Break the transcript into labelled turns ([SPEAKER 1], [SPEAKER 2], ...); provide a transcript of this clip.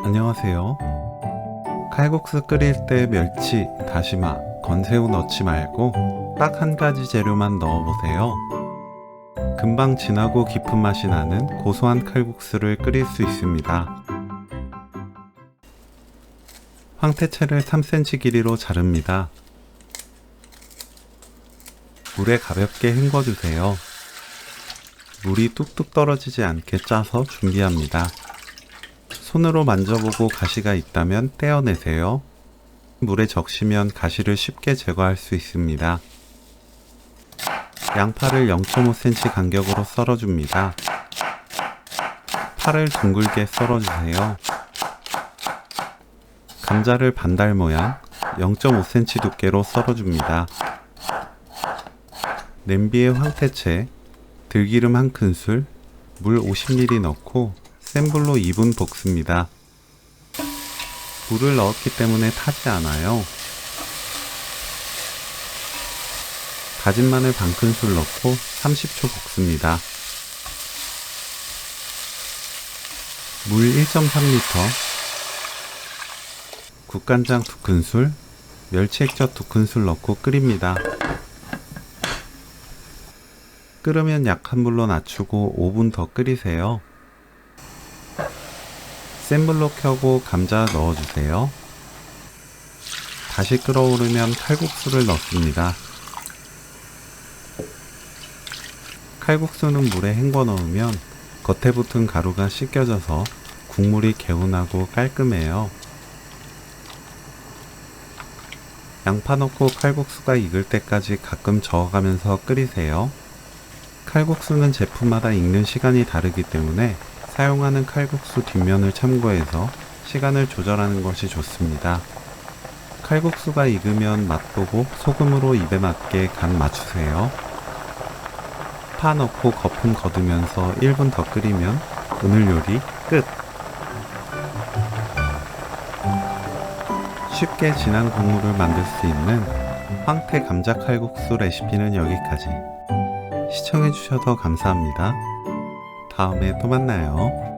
[SPEAKER 1] 안녕하세요. 칼국수 끓일 때 멸치, 다시마, 건새우 넣지 말고 딱 한 가지 재료만 넣어보세요. 금방 진하고 깊은 맛이 나는 고소한 칼국수를 끓일 수 있습니다. 황태채를 3cm 길이로 자릅니다. 물에 가볍게 헹궈주세요. 물이 뚝뚝 떨어지지 않게 짜서 준비합니다. 손으로 만져보고 가시가 있다면 떼어내세요. 물에 적시면 가시를 쉽게 제거할 수 있습니다. 양파를 0.5cm 간격으로 썰어줍니다. 파를 둥글게 썰어주세요. 감자를 반달 모양 0.5cm 두께로 썰어줍니다. 냄비에 황태채, 들기름 1큰술, 물 50ml 넣고 센 불로 2분 볶습니다. 물을 넣었기 때문에 타지 않아요. 다진 마늘 반 큰술 넣고 30초 볶습니다. 물 1.3L, 국간장 2큰술, 멸치 액젓 2큰술 넣고 끓입니다. 끓으면 약한 불로 낮추고 5분 더 끓이세요. 센 불로 켜고 감자 넣어주세요. 다시 끓어오르면 칼국수를 넣습니다. 칼국수는 물에 헹궈 넣으면 겉에 붙은 가루가 씻겨져서 국물이 개운하고 깔끔해요. 양파 넣고 칼국수가 익을 때까지 가끔 저어가면서 끓이세요. 칼국수는 제품마다 익는 시간이 다르기 때문에 사용하는 칼국수 뒷면을 참고해서 시간을 조절하는 것이 좋습니다. 칼국수가 익으면 맛보고 소금으로 입에 맞게 간 맞추세요. 파 넣고 거품 거두면서 1분 더 끓이면 오늘 요리 끝! 쉽게 진한 국물을 만들 수 있는 황태 감자 칼국수 레시피는 여기까지. 시청해주셔서 감사합니다. 다음에 또 만나요.